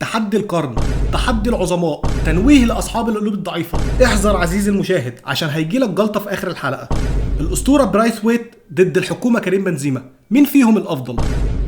تحدي القرن، تحدي العظماء، تنويه لاصحاب القلوب الضعيفه. احذر عزيزي المشاهد عشان هيجيلك جلطه في اخر الحلقه. الاسطوره برايثويت ضد الحكومه كريم بنزيما، مين فيهم الافضل؟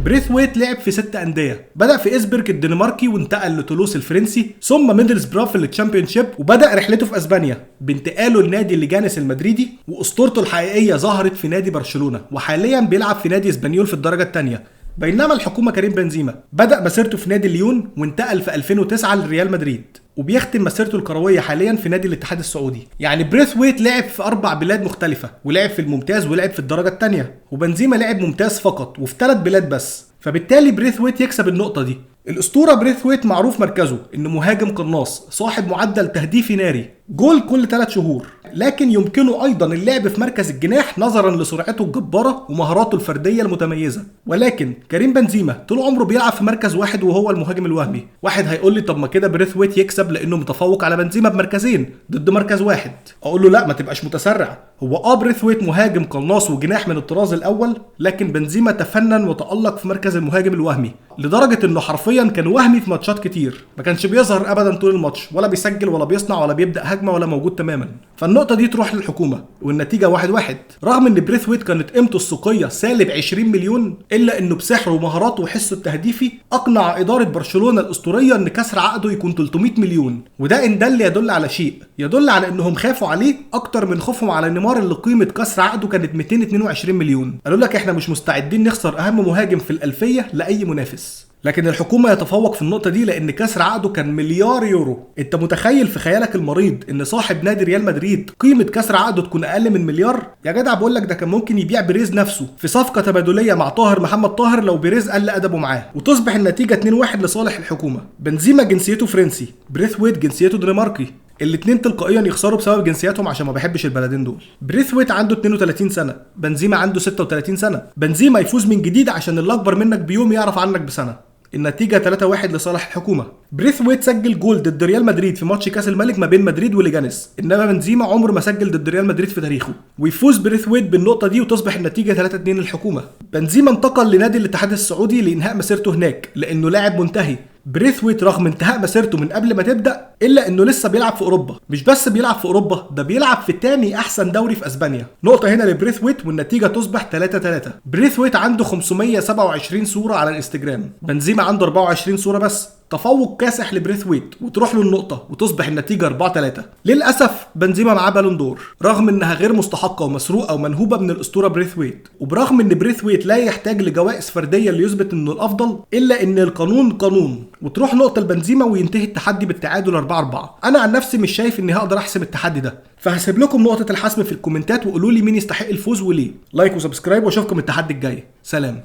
بريثويت لعب في 6 أندية، بدأ في إسبرج الدنماركي وانتقل لتولوس الفرنسي، ثم ميدلسبرا في التشامبيونشيب، وبدأ رحلته في أسبانيا بانتقاله لنادي ليجانيس المدريدي، وأسطورته الحقيقية ظهرت في نادي برشلونة، وحاليا بيلعب في نادي اسبانيول في الدرجة الثانية. بينما الحكومة كريم بنزيما بدأ مسيرته في نادي ليون وانتقل في 2009 لريال مدريد، وبيختم مسيرته الكرويه حاليا في نادي الاتحاد السعودي. يعني بريثويت لعب في 4 بلاد مختلفه، ولعب في الممتاز ولعب في الدرجه الثانيه، وبنزيما لعب ممتاز فقط وفي 3 بلاد بس، فبالتالي بريثويت يكسب النقطه دي. الاسطوره بريثويت معروف مركزه انه مهاجم قناص صاحب معدل تهديفي ناري، جول كل 3 شهور، لكن يمكنه ايضا اللعب في مركز الجناح نظرا لسرعته الجباره ومهاراته الفرديه المتميزه. ولكن كريم بنزيما طول عمره بيلعب في مركز واحد وهو المهاجم الوهمي. واحد هيقول لي طب ما كده بريثويت يكسب لانه متفوق على بنزيما بمركزين ضد مركز واحد. اقول له لا، ما تبقاش متسرع. هو بريثويت مهاجم قناص وجناح من الطراز الاول، لكن بنزيما تفنن وتألق في مركز المهاجم الوهمي لدرجه انه حرفيا كان وهمي في ماتشات كتير، ما كانش بيظهر ابدا طول الماتش، ولا بيسجل ولا بيصنع ولا بيبدا هجمه ولا موجود تماما. فالنقطه دي تروح للحكومه، والنتيجه 1-1. رغم ان بريثويت كانت قيمته السوقيه سالب 20 مليون، الا انه بسحره ومهاراته وحسه التهديفي اقنع اداره برشلونه الاسطوريه ان كسر عقده يكون 300 مليون. وده ان دل يدل على شيء، يدل على انهم خافوا عليه اكتر من خوفهم على نيمار اللي قيمه كسر عقده كانت 222 مليون. قالوا لك احنا مش مستعدين نخسر اهم مهاجم في الالفيه لاي منافس. لكن الحكومه يتفوق في النقطه دي لان كسر عقده كان مليار يورو. انت متخيل في خيالك المريض ان صاحب نادي ريال مدريد قيمه كسر عقده تكون اقل من مليار؟ يا جدع بقول لك ده كان ممكن يبيع بيريز نفسه في صفقه تبادليه مع طاهر محمد طاهر لو بيريز قل ادبه معاه، وتصبح النتيجه 2-1 لصالح الحكومه. بنزيما جنسيته فرنسي، بريثويت جنسيته دنماركي. الاثنين تلقائيا يخسروا بسبب جنسياتهم عشان ما بحبش البلدين دول. بريثويت عنده 32 سنه، بنزيما عنده 36 سنه. بنزيما يفوز من جديد عشان اللي اكبر منك بيوم يعرف عنك بسنه. النتيجة 3-1 لصالح الحكومة. بريثويت سجل جول ضد ريال مدريد في ماتش كاس الملك ما بين مدريد وليجانيس، انما بنزيما عمره ما سجل ضد ريال مدريد في تاريخه. ويفوز بريثويت بالنقطة دي وتصبح النتيجة 3-2 للحكومة. بنزيما انتقل لنادي الاتحاد السعودي لإنهاء مسيرته هناك لأنه لاعب منتهي. بريثويت رغم انتهاء مسيرته من قبل ما تبدأ إلا إنه لسه بيلعب في أوروبا، مش بس بيلعب في أوروبا، ده بيلعب في تاني أحسن دوري في أسبانيا. نقطة هنا لبريثويت والنتيجة تصبح 3-3. بريثويت عنده 527 صورة على الانستجرام، بنزيما عنده 24 صورة بس. تفوق كاسح لبريثويت وتروح له النقطة وتصبح النتيجة 4-3. للأسف بنزيما معاه بالون دور رغم انها غير مستحقة ومسروقة ومنهوبة من الأسطورة بريثويت، وبرغم ان بريثويت لا يحتاج لجوائز فردية ليثبت انه الأفضل، إلا ان القانون قانون، وتروح نقطة لبنزيما وينتهي التحدي بالتعادل 4-4. أنا عن نفسي مش شايف اني هقدر أحسم التحدي ده، فهسيب لكم نقطة الحسم في الكومنتات وقولوا لي مين يستحق الفوز وليه. لايك وسبسكرايب واشوفكم التحدي الجاي. سلام.